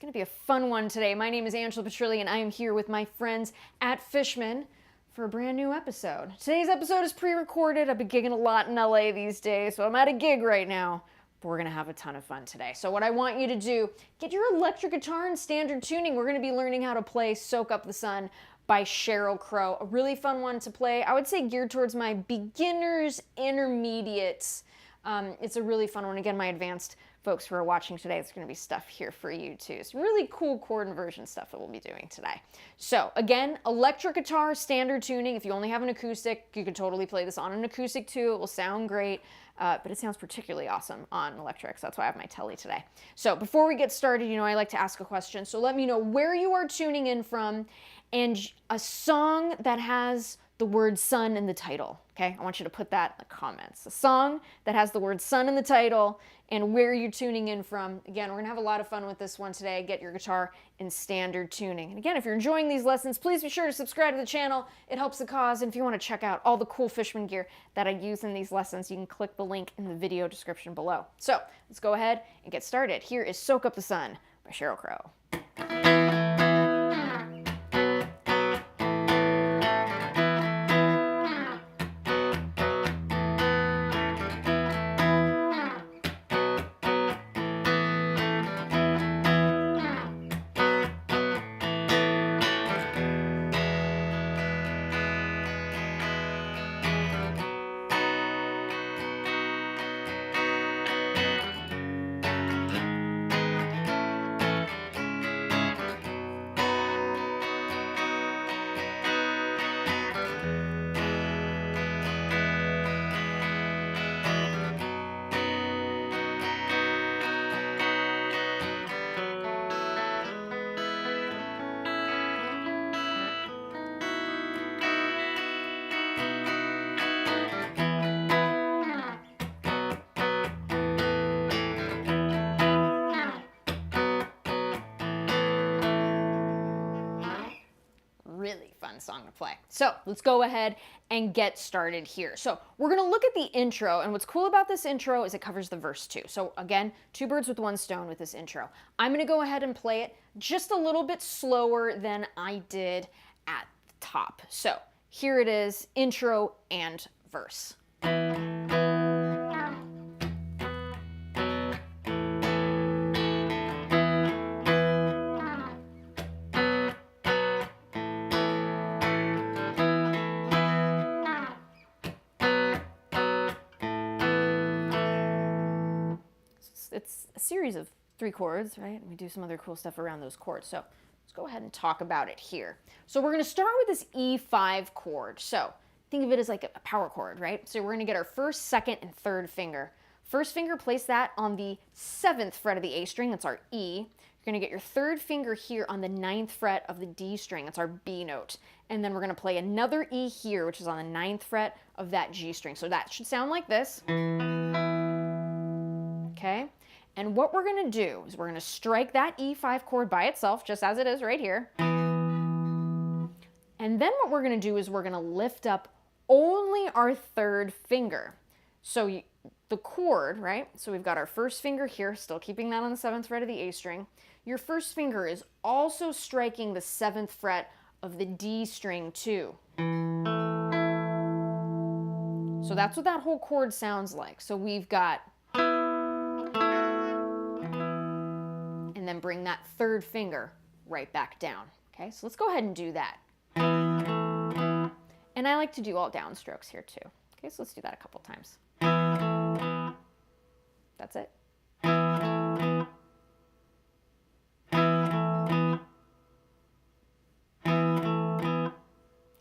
going to be a fun one today. My name is Angela Petrilli, and I am here with my friends at Fishman for a brand new episode. Today's episode is pre-recorded. I've been gigging a lot in LA these days, so I'm at a gig right now. But we're going to have a ton of fun today. So what I want you to do, get your electric guitar in standard tuning. We're going to be learning how to play Soak Up the Sun by Sheryl Crow. A really fun one to play. I would say geared towards my beginners, intermediates. It's a really fun one. Again, my advanced folks who are watching today, there's going to be stuff here for you too. It's really cool chord inversion stuff that we'll be doing today. So again, electric guitar, standard tuning. If you only have an acoustic, you could totally play this on an acoustic too. It will sound great, but it sounds particularly awesome on electric. So that's why I have my telly today. So before we get started, I like to ask a question. So let me know where you are tuning in from and a song that has the word sun in the title, okay? I want you to put that in the comments. A song that has the word sun in the title and where you're tuning in from. Again, we're gonna have a lot of fun with this one today. Get your guitar in standard tuning. And again, if you're enjoying these lessons, please be sure to subscribe to the channel. It helps the cause. And if you wanna check out all the cool Fishman gear that I use in these lessons, you can click the link in the video description below. So let's go ahead and get started. Here is Soak Up the Sun by Sheryl Crow. Really fun song to play. So let's go ahead and get started here. So we're gonna look at the intro, and what's cool about this intro is it covers the verse too. So again, two birds with one stone with this intro. I'm gonna go ahead and play it just a little bit slower than I did at the top. So here it is, intro and verse. It's a series of 3 chords, right? And we do some other cool stuff around those chords. So let's go ahead and talk about it here. So we're going to start with this E5 chord. So think of it as like a power chord, right? So we're going to get our first, second, and third finger. First finger, place that on the 7th fret of the A string. That's our E. You're going to get your third finger here on the 9th fret of the D string. That's our B note. And then we're going to play another E here, which is on the 9th fret of that G string. So that should sound like this. Okay? And what we're going to do is we're going to strike that E5 chord by itself, just as it is right here. And then what we're going to do is we're going to lift up only our third finger. So the chord, right? So we've got our first finger here, still keeping that on the 7th fret of the A string. Your first finger is also striking the 7th fret of the D string too. So that's what that whole chord sounds like. So we've got, and then bring that third finger right back down. Okay, so let's go ahead and do that. And I like to do all downstrokes here too. Okay, so let's do that a couple times. That's it.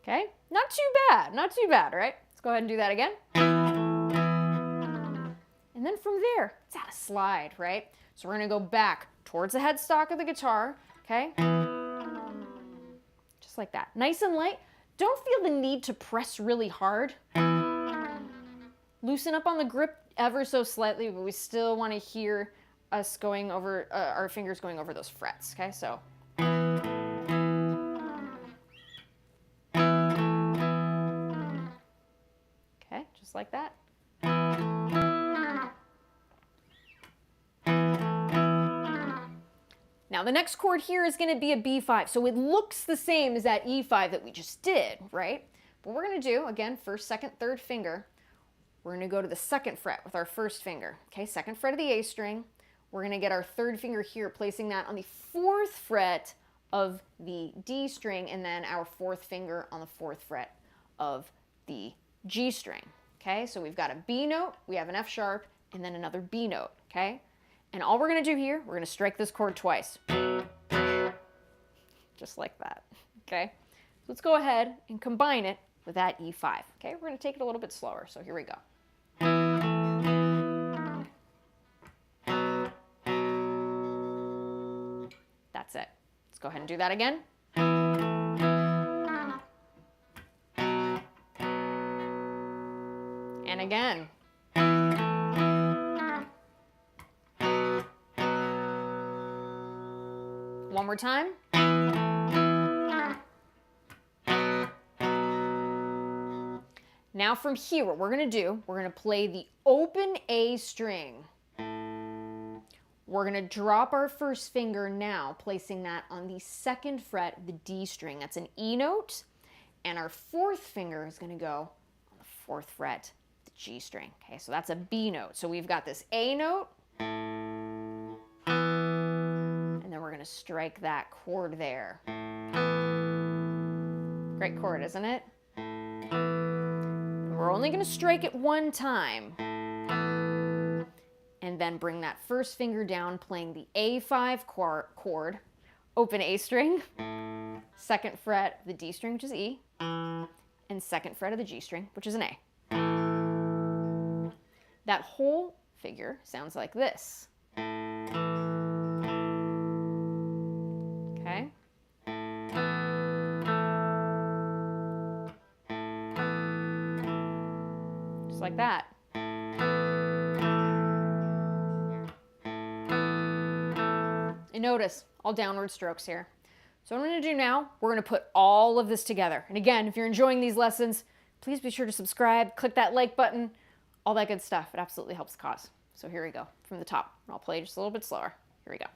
Okay, not too bad, right? Let's go ahead and do that again. And then from there, it's at a slide, right? So we're gonna go back towards the headstock of the guitar, okay? Just like that, nice and light. Don't feel the need to press really hard. Loosen up on the grip ever so slightly, but we still wanna hear us going over, our fingers going over those frets, okay? So. Okay, just like that. Now the next chord here is going to be a B5, so it looks the same as that E5 that we just did, right? What we're going to do, again, first, second, third finger, we're going to go to the second fret with our first finger, okay? Second fret of the A string. We're going to get our third finger here, placing that on the fourth fret of the D string, and then our fourth finger on the fourth fret of the G string, okay? So we've got a B note, we have an F sharp, and then another B note, okay? And all we're going to do here, we're going to strike this chord twice. Just like that, okay? So let's go ahead and combine it with that E5, okay? We're going to take it a little bit slower, so here we go. That's it. Let's go ahead and do that again. And again. One more time. Now from here, what we're going to do, we're going to play the open A string. We're going to drop our first finger now, placing that on the second fret of the D string. That's an E note. And our fourth finger is going to go on the fourth fret of the G string. Okay, so that's a B note. So we've got this A note. And then we're going to strike that chord there. Great chord, isn't it? We're only going to strike it one time. And then bring that first finger down, playing the A5 chord, open A string, second fret of the D string, which is E, and second fret of the G string, which is an A. That whole figure sounds like this. Okay? Just like that. And notice, all downward strokes here. So what I'm going to do now, we're going to put all of this together. And again, if you're enjoying these lessons, please be sure to subscribe, click that like button, all that good stuff. It absolutely helps the cause. So here we go, from the top. I'll play just a little bit slower. Here we go.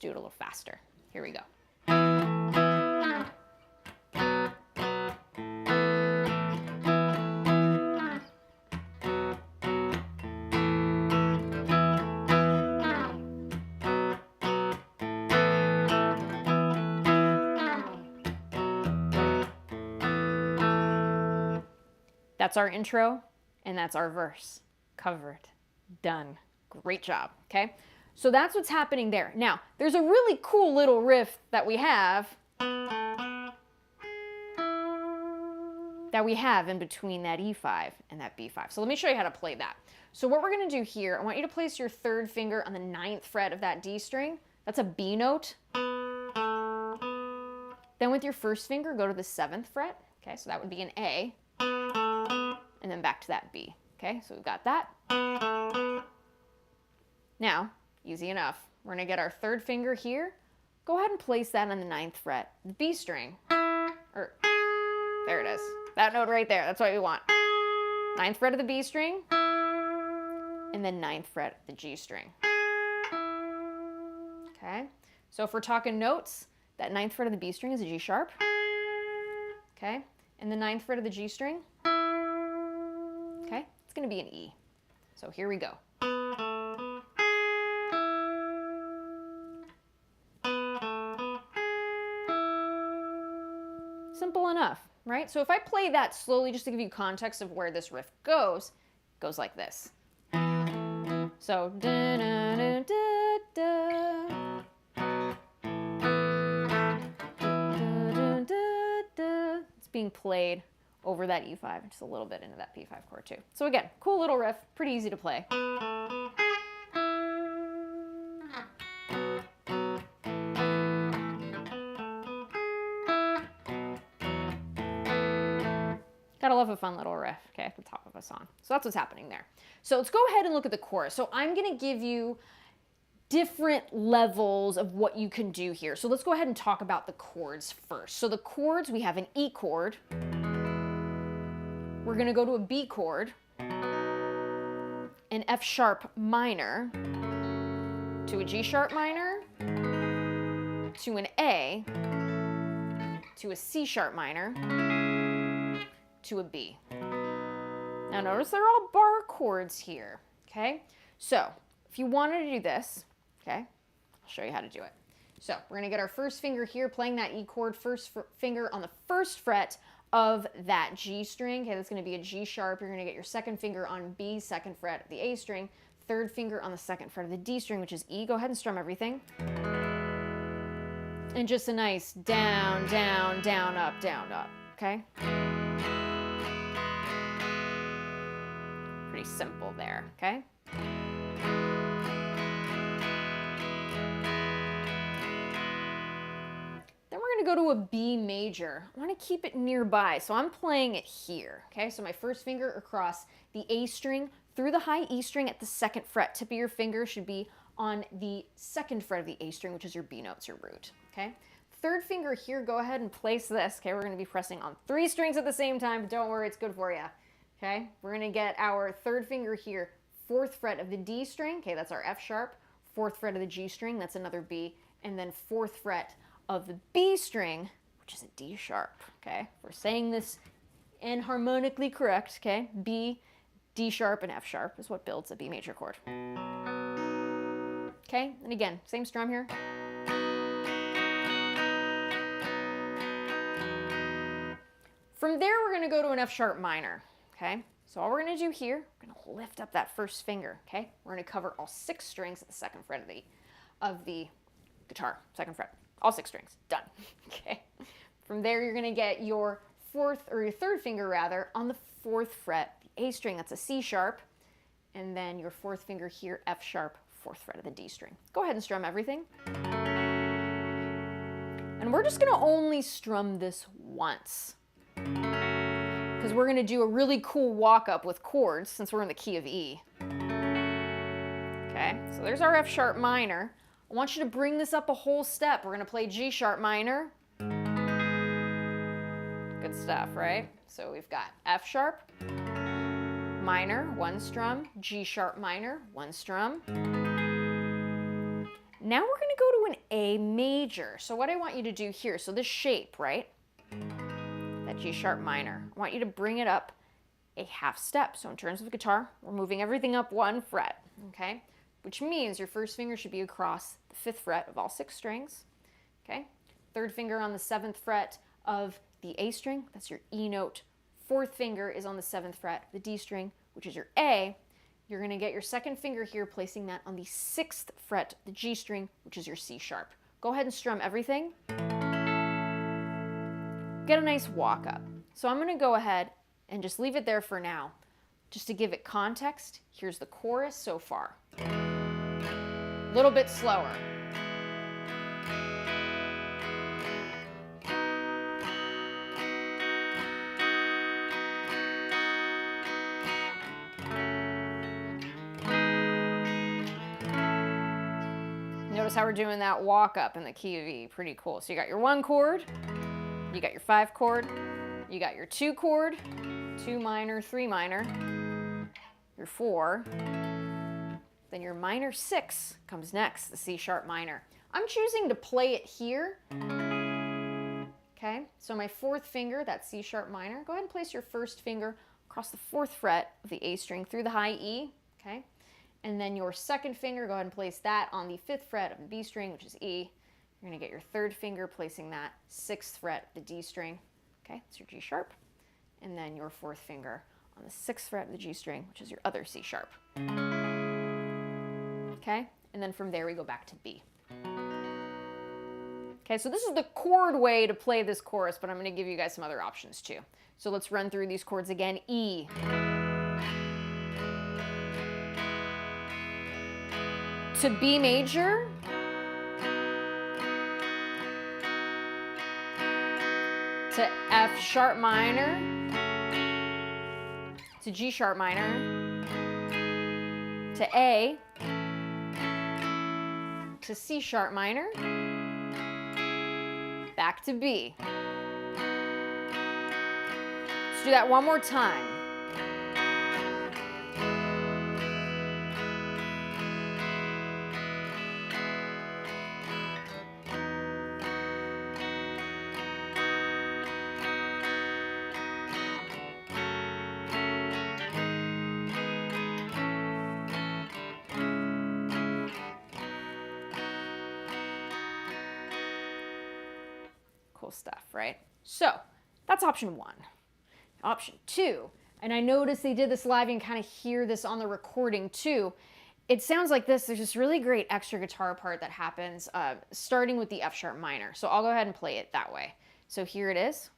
Do it a little faster. Here we go. That's our intro, and that's our verse. Covered. Done. Great job, okay? So that's what's happening there. Now, there's a really cool little riff that we have in between that E5 and that B5. So let me show you how to play that. So what we're going to do here, I want you to place your third finger on the 9th fret of that D string. That's a B note. Then with your first finger, go to the 7th fret. Okay, so that would be an A. And then back to that B. Okay, so we've got that. Now, easy enough. We're going to get our third finger here. Go ahead and place that on the 9th fret, the B string. Or, there it is. That note right there. That's what we want. 9th fret of the B string. And then 9th fret of the G string. Okay? So if we're talking notes, that 9th fret of the B string is a G sharp. Okay? And the 9th fret of the G string, okay, it's going to be an E. So here we go. Simple enough, right? So if I play that slowly just to give you context of where this riff goes, it goes like this. So, da, da, da, da, da. Da, da, da, da. It's being played over that E5, just a little bit into that P5 chord too. So again, cool little riff, pretty easy to play. Gotta love a fun little riff, okay, at the top of a song. So that's what's happening there. So let's go ahead and look at the chorus. So I'm gonna give you different levels of what you can do here. So let's go ahead and talk about the chords first. So the chords, we have an E chord. We're gonna go to a B chord, an F sharp minor, to a G sharp minor, to an A, to a C sharp minor, to a B. Now notice they're all bar chords here, okay? So if you wanted to do this, okay, I'll show you how to do it. So we're gonna get our first finger here, playing that E chord, first finger on the first fret of that G string. Okay, that's gonna be a G sharp. You're gonna get your second finger on B, second fret of the A string, third finger on the second fret of the D string, which is E. Go ahead and strum everything. And just a nice down, down, down, up, okay? Pretty simple there, okay? Then we're gonna go to a B major. I wanna keep it nearby, so I'm playing it here, okay? So my first finger across the A string through the high E string at the second fret. Tip of your finger should be on the second fret of the A string, which is your B notes, your root, okay? Third finger here, go ahead and place this, okay? We're gonna be pressing on 3 strings at the same time, but don't worry, it's good for you, okay? We're gonna get our third finger here, 4th fret of the D string, okay, that's our F sharp, 4th fret of the G string, that's another B, and then 4th fret of the B string, which is a D sharp, okay? We're saying this enharmonically correct, okay? B, D sharp, and F sharp is what builds a B major chord. Okay, and again, same strum here. From there, we're gonna go to an F sharp minor, okay? So all we're gonna do here, we're gonna lift up that first finger, okay? We're gonna cover all 6 strings at the second fret of the guitar, second fret. All 6 strings, done, okay? From there, you're gonna get your third finger rather, on the 4th fret, the A string, that's a C sharp, and then your 4th finger here, F sharp, 4th fret of the D string. Go ahead and strum everything. And we're just gonna only strum this once, because we're gonna do a really cool walk up with chords since we're in the key of E. Okay, so there's our F sharp minor. I want you to bring this up a whole step. We're gonna play G sharp minor. Good stuff, right? So we've got F sharp minor, 1 strum, G sharp minor, 1 strum. Now we're gonna go to an A major. So what I want you to do here, so this shape, right? That G sharp minor, I want you to bring it up a half step. So in terms of the guitar, we're moving everything up 1 fret, okay? Which means your first finger should be across the 5th fret of all 6 strings, okay? Third finger on the 7th fret of the A string, that's your E note. 4th finger is on the 7th fret of the D string, which is your A. You're gonna get your second finger here, placing that on the 6th fret of the G string, which is your C sharp. Go ahead and strum everything. Get a nice walk up. So I'm gonna go ahead and just leave it there for now. Just to give it context, here's the chorus so far. A little bit slower. Notice how we're doing that walk up in the key of E. Pretty cool. So you got your 1 chord, you got your 5 chord, you got your 2 chord, 2 minor, 3 minor, your 4, then your minor 6 comes next, the C sharp minor. I'm choosing to play it here. Okay, so my 4th finger, that C sharp minor, go ahead and place your first finger across the 4th fret of the A string through the high E, okay? And then your second finger, go ahead and place that on the 5th fret of the B string, which is E. You're gonna get your third finger, placing that 6th fret of the D string, okay? It's your G sharp. And then your 4th finger on the 6th fret of the G string, which is your other C sharp. Okay, and then from there we go back to B. Okay, so this is the chord way to play this chorus, but I'm gonna give you guys some other options too. So let's run through these chords again. E. To B major. To F sharp minor. to G sharp minor, to A, to C sharp minor, back to B. Let's do that one more time. Cool stuff, right? So that's option one. Option two, and I noticed they did this live, you can kind of hear this on the recording too. It sounds like this. There's this really great extra guitar part that happens starting with the F sharp minor. So I'll go ahead and play it that way. So here it is.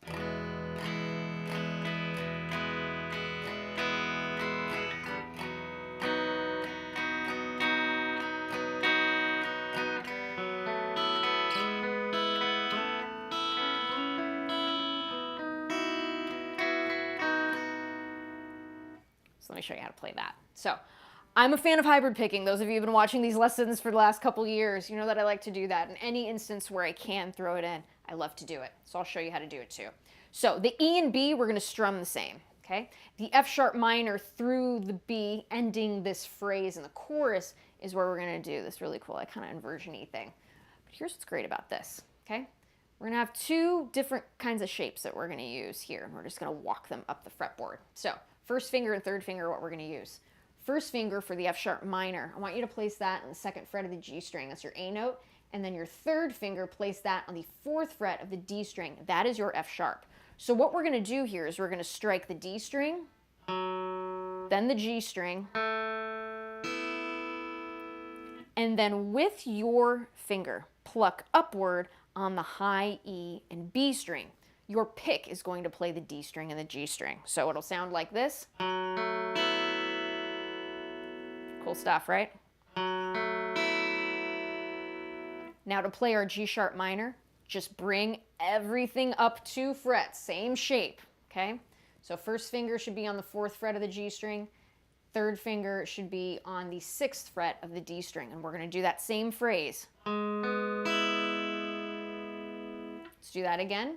So let me show you how to play that. So I'm a fan of hybrid picking. Those of you who've been watching these lessons for the last couple years, you know that I like to do that. In any instance where I can throw it in, I love to do it. So I'll show you how to do it too. So the E and B, we're going to strum the same, okay? The F sharp minor through the B, ending this phrase in the chorus, is where we're going to do this really cool, like kind of inversion-y thing. But here's what's great about this, okay? We're going to have two different kinds of shapes that we're going to use here. We're just going to walk them up the fretboard. So first finger and third finger are what we're going to use. First finger for the F sharp minor, I want you to place that on the second fret of the G string. That's your A note. And then your third finger, place that on the fourth fret of the D string. That is your F sharp. So what we're going to do here is we're going to strike the D string, then the G string, and then with your finger, pluck upward on the high E and B string. Your pick is going to play the D string and the G string. So it'll sound like this. Cool stuff, right? Now to play our G sharp minor, just bring everything up 2 frets, same shape, okay? So first finger should be on the 4th fret of the G string, third finger should be on the 6th fret of the D string, and we're gonna do that same phrase. Let's do that again.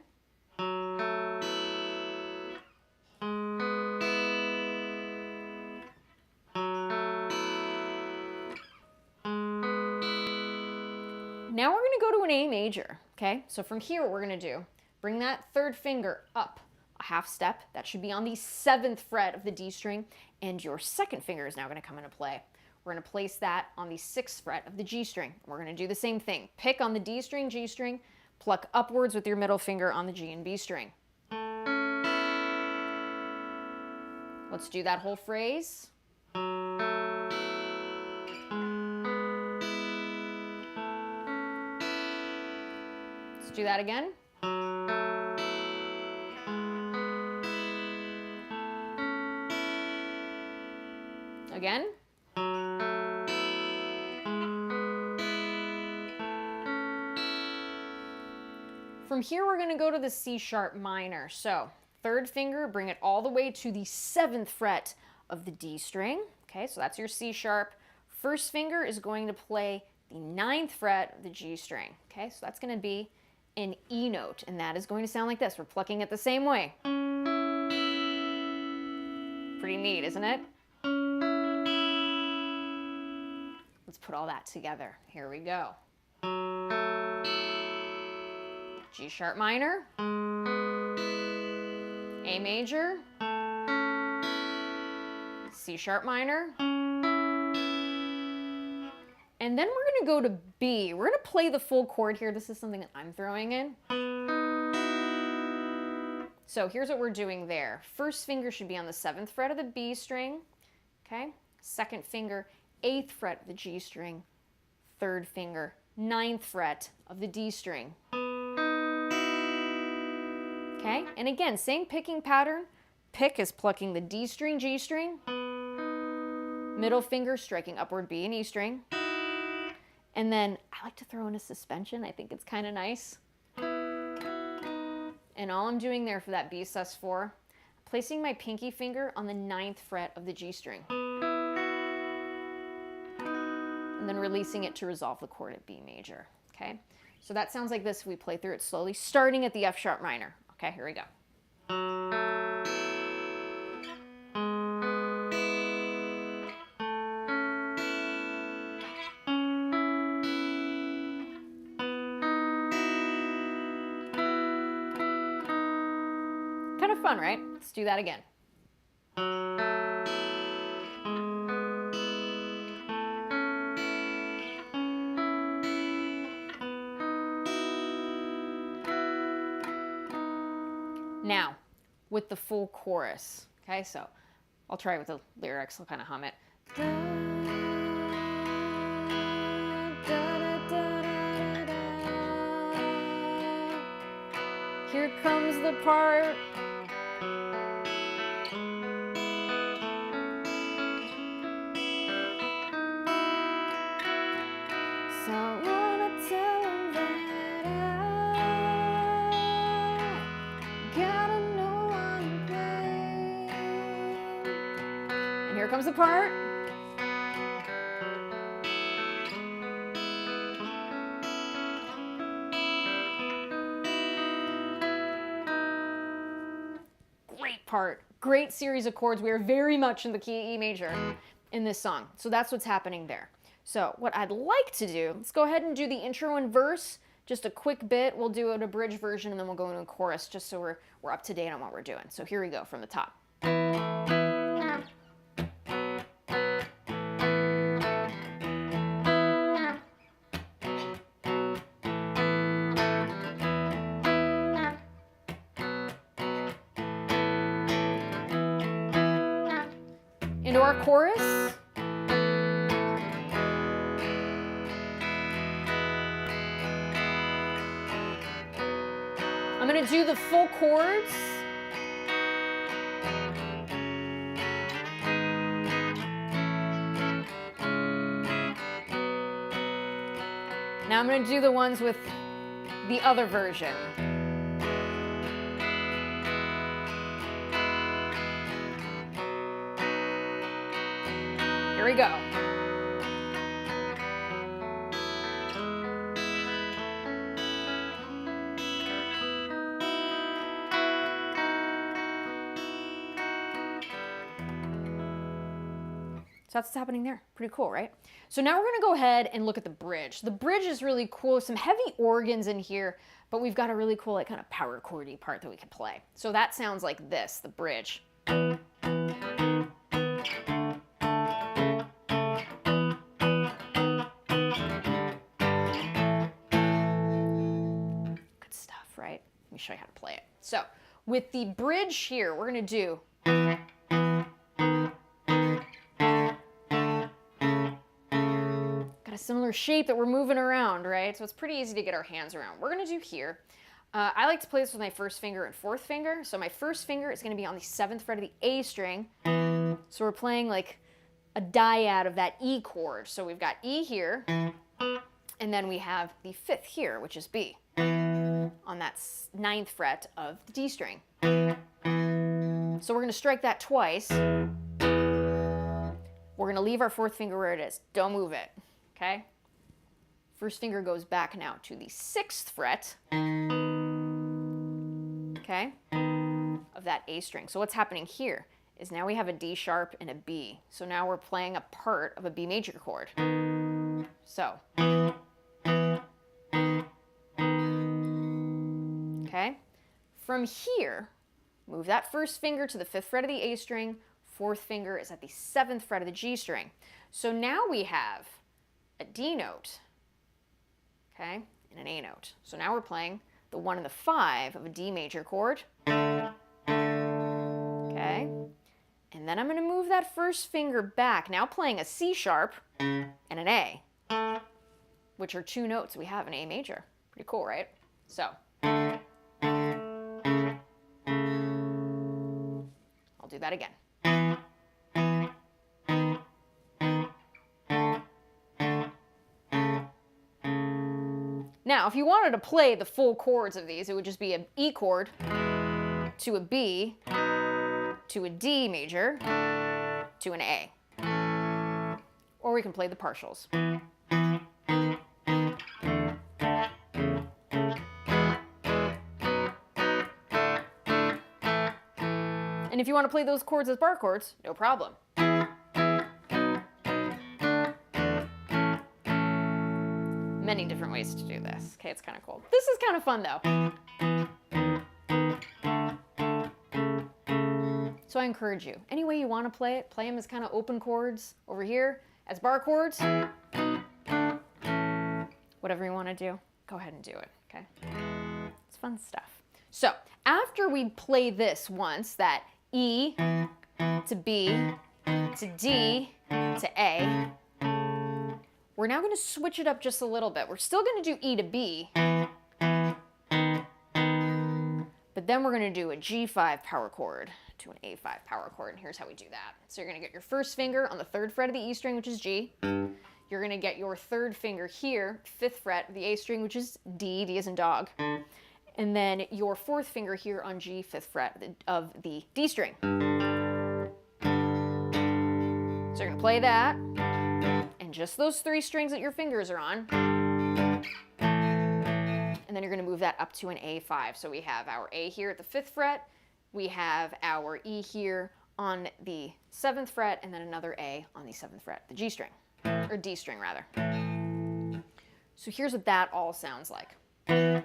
Now we're going to go to an A major, okay? So from here, what we're going to do, bring that third finger up a half step. That should be on the 7th fret of the D string, and your second finger is now going to come into play. We're going to place that on the 6th fret of the G string. We're going to do the same thing. Pick on the D string, G string, pluck upwards with your middle finger on the G and B string. Let's do that whole phrase. Do that again. Again. From here, we're going to go to the C sharp minor. So third finger, bring it all the way to the 7th fret of the D string. Okay, so that's your C sharp. First finger is going to play the 9th fret of the G string. Okay, so that's going to be an E note, and that is going to sound like this. We're plucking it the same way. Pretty neat, isn't it? Let's put all that together. Here we go. G sharp minor, A major, C sharp minor, and then we're going to go to B. We're going to play the full chord here. This is something that I'm throwing in. So here's what we're doing there. First finger should be on the 7th fret of the B string. Okay. Second finger, 8th fret of the G string. Third finger, 9th fret of the D string. Okay. And again, same picking pattern. Pick is plucking the D string, G string. Middle finger striking upward B and E string. And then I like to throw in a suspension. I think it's kind of nice. And all I'm doing there for that B sus4, placing my pinky finger on the 9th fret of the G string. And then releasing it to resolve the chord at B major, okay? So that sounds like this if we play through it slowly, starting at the F sharp minor. Okay, here we go. Kind of fun, right? Let's do that again. Now, with the full chorus, okay? So I'll try with the lyrics, I'll kind of hum it. Here comes the part. So I wanna tell him that I gotta know I'm playing. And here comes the part. Great part. Great series of chords. We are very much in the key E major in this song. So that's what's happening there. So what I'd like to do, let's go ahead and do the intro and verse, just a quick bit. We'll do an abridged version and then we'll go into a chorus just so we're up to date on what we're doing. So here we go from the top. Into our chorus. I'm going to do the full chords. Now I'm going to do the ones with the other version. Here we go. So that's what's happening there. Pretty cool, right? So now we're going to go ahead and look at the bridge. The bridge is really cool. Some heavy organs in here, but we've got a really cool, like, kind of power chordy part that we can play. So that sounds like this, the bridge. Good stuff, right? Let me show you how to play it. So with the bridge here, we're going to do similar shape that we're moving around, right? So it's pretty easy to get our hands around. We're going to do here. I like to play this with my first finger and fourth finger. So my first finger is going to be on the 7th fret of the A string. So we're playing like a dyad of that E chord. So we've got E here, and then we have the 5th here, which is B, on that 9th fret of the D string. So we're going to strike that twice. We're going to leave our fourth finger where it is. Don't move it. Okay? First finger goes back now to the 6th fret, okay, of that A string. So what's happening here is now we have a D sharp and a B. So now we're playing a part of a B major chord. So, okay? From here, move that first finger to the 5th fret of the A string, fourth finger is at the 7th fret of the G string. So now we have a D note, okay, and an A note. So now we're playing the 1 and the 5 of a D major chord, okay, and then I'm going to move that first finger back, now playing a C sharp and an A, which are 2 notes we have in A major. Pretty cool, right? So I'll do that again. Now, if you wanted to play the full chords of these, it would just be an E chord to a B, to a D major, to an A. Or we can play the partials. And if you want to play those chords as bar chords, no problem. Many different ways to do this. Okay, it's kind of cool. This is kind of fun though. So I encourage you, any way you want to play it, play them as kind of open chords over here, as bar chords. Whatever you want to do, go ahead and do it, okay? It's fun stuff. So after we play this once, that E to B to D to A, we're now going to switch it up just a little bit. We're still going to do E to B, but then we're going to do a G5 power chord to an A5 power chord, and here's how we do that. So you're going to get your first finger on the 3rd fret of the E string, which is G. You're going to get your 3rd finger here, 5th fret of the A string, which is D, D as in dog. And then your 4th finger here on G, 5th fret of the D string. So you're gonna play that, and just those 3 strings that your fingers are on. And then you're gonna move that up to an A5. So we have our A here at the 5th fret, we have our E here on the 7th fret, and then another A on the 7th fret, the G string, or D string rather. So here's what that all sounds like. And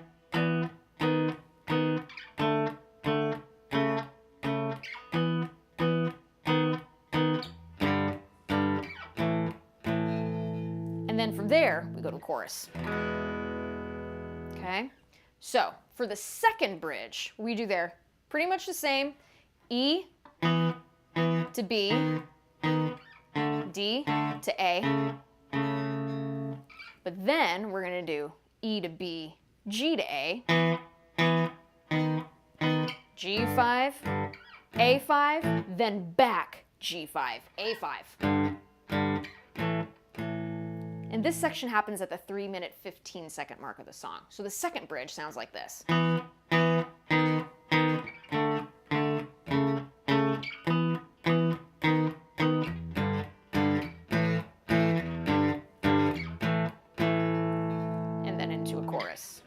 then from there, we go to chorus. Okay? So, for the second bridge, we do there pretty much the same. E to B, D to A. But then we're going to do E to B, G to A, G5, A5, then back G5, A5. And this section happens at the 3-minute, 15-second mark of the song. So the second bridge sounds like this. And then into a chorus.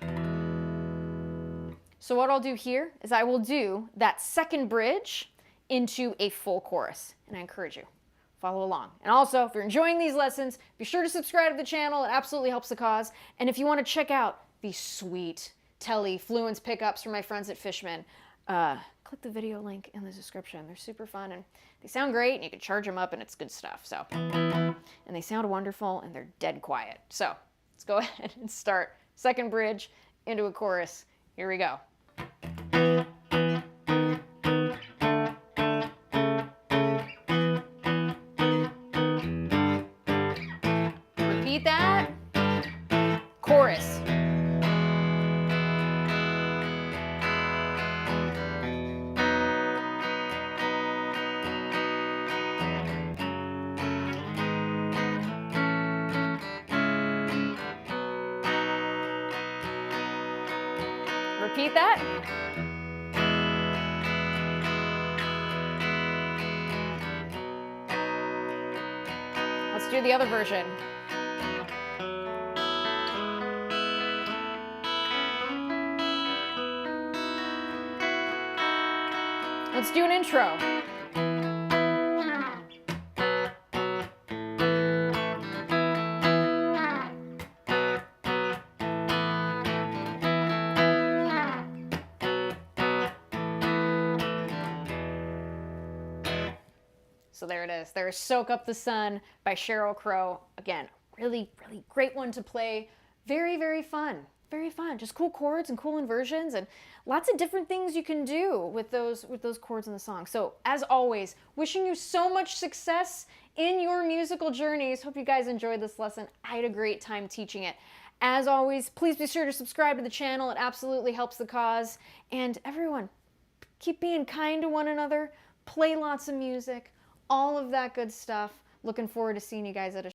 So what I'll do here is I will do that second bridge into a full chorus. And I encourage you, follow along. And also, if you're enjoying these lessons, be sure to subscribe to the channel. It absolutely helps the cause. And if you want to check out these sweet Telly Fluence pickups from my friends at Fishman, click the video link in the description. They're super fun and they sound great, and you can charge them up, and it's good stuff. So, and they sound wonderful, and they're dead quiet. So let's go ahead and start second bridge into a chorus. Here we go. Repeat that. Chorus. Repeat that. Let's do the other version. Let's do an intro. So there it is. There's Soak Up the Sun by Sheryl Crow. Again, really, really great one to play. Very, very fun. Very fun. Just cool chords and cool inversions and lots of different things you can do with those chords in the song. So as always, wishing you so much success in your musical journeys. Hope you guys enjoyed this lesson. I had a great time teaching it. As always, please be sure to subscribe to the channel. It absolutely helps the cause. And everyone, keep being kind to one another. Play lots of music. All of that good stuff. Looking forward to seeing you guys at a